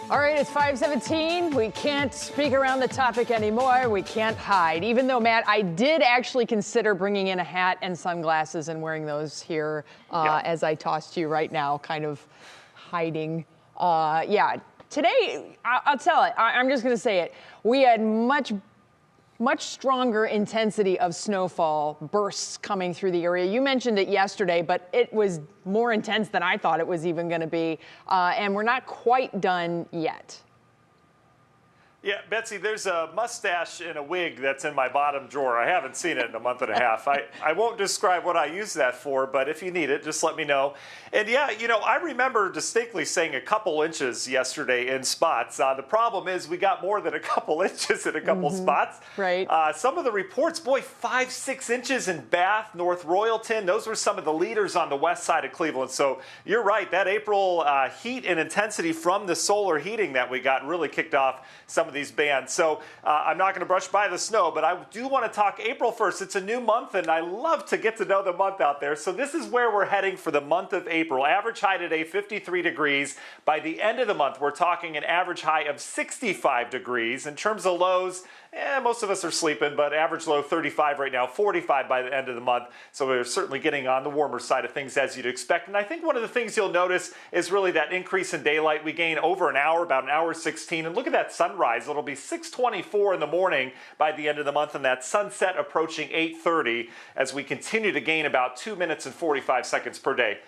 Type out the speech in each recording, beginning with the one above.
All right, it's 5:17. We can't speak around the topic anymore. We can't hide. Even though, Matt, I did actually consider bringing in a hat and sunglasses and wearing those here as I toss to you right now, kind of hiding. Yeah, today, I'll tell it. I'm just going to say it. We had much stronger intensity of snowfall bursts coming through the area. You mentioned it yesterday, but it was more intense than I thought it was even going to be. And we're not quite done yet. Yeah, Betsy, there's a mustache and a wig that's in my bottom drawer. I haven't seen it in a month and a half. I won't describe what I use that for, but if you need it, just let me know. And yeah, you know, I remember distinctly saying a couple inches yesterday in spots. The problem is we got more than a couple inches in a couple spots. Right. Some of the reports, boy, 5-6 inches in Bath, North Royalton. Those were some of the leaders on the west side of Cleveland. So you're right, that April heat and intensity from the solar heating that we got really kicked off some of these bands. So I'm not going to brush by the snow, but I do want to talk April 1st. It's a new month, and I love to get to know the month out there. So this is where we're heading for the month of April. Average high today, 53 degrees. By the end of the month, we're talking an average high of 65 degrees. In terms of lows, most of us are sleeping, but average low 35 right now, 45 by the end of the month. So we're certainly getting on the warmer side of things as you'd expect. And I think one of the things you'll notice is really that increase in daylight. We gain over an hour, about an hour 16. And look at that sunrise. It'll be 6:24 in the morning by the end of the month, and that sunset approaching 8:30 as we continue to gain about 2 minutes and 45 seconds per day.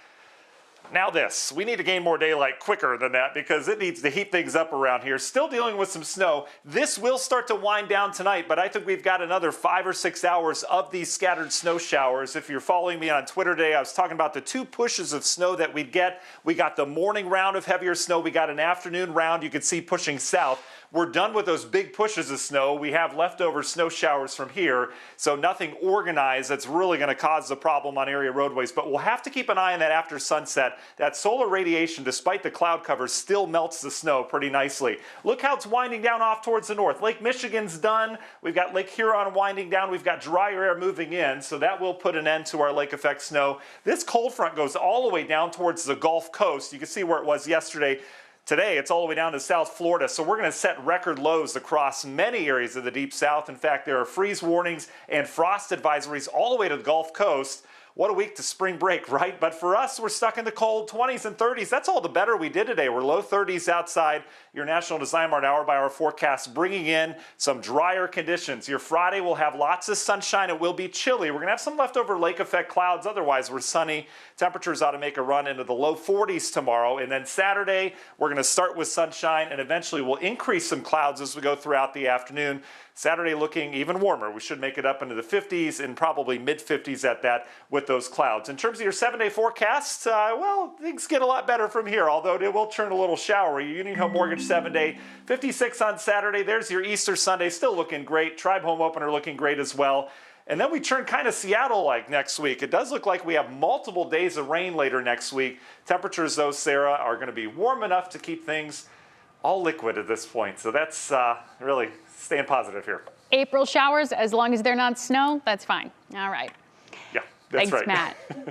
Now this, we need to gain more daylight quicker than that because it needs to heat things up around here. Still dealing with some snow. This will start to wind down tonight, but I think we've got another 5 or 6 hours of these scattered snow showers. If you're following me on Twitter today, I was talking about the 2 pushes of snow that we'd get. We got the morning round of heavier snow. We got an afternoon round you could see pushing south. We're done with those big pushes of snow. We have leftover snow showers from here, so nothing organized that's really going to cause the problem on area roadways. But we'll have to keep an eye on that after sunset. That solar radiation, despite the cloud cover, still melts the snow pretty nicely. Look how it's winding down off towards the north. Lake Michigan's done. We've got Lake Huron winding down. We've got drier air moving in, so that will put an end to our lake effect snow. This cold front goes all the way down towards the Gulf Coast. You can see where it was yesterday. Today, it's all the way down to South Florida, so we're going to set record lows across many areas of the Deep South. In fact, there are freeze warnings and frost advisories all the way to the Gulf Coast. What a week to spring break, right? But for us, we're stuck in the cold 20s and 30s. That's all the better we did today. We're low 30s outside. Your National Design Mart hour-by-hour forecast bringing in some drier conditions. Your Friday will have lots of sunshine. It will be chilly. We're going to have some leftover lake effect clouds. Otherwise, we're sunny. Temperatures ought to make a run into the low 40s tomorrow. And then Saturday, we're going to start with sunshine and eventually we'll increase some clouds as we go throughout the afternoon. Saturday looking even warmer. We should make it up into the 50s and probably mid-50s at that with those clouds. In terms of your 7-day forecast, well, things get a lot better from here, although it will turn a little showery. Union Home Mortgage 7-day, 56 on Saturday. There's your Easter Sunday, still looking great. Tribe Home Opener looking great as well. And then we turn kind of Seattle-like next week. It does look like we have multiple days of rain later next week. Temperatures, though, Sarah, are going to be warm enough to keep things all liquid at this point. So that's really staying positive here. April showers, as long as they're not snow, that's fine. All right. Yeah, that's right. Thanks, Matt.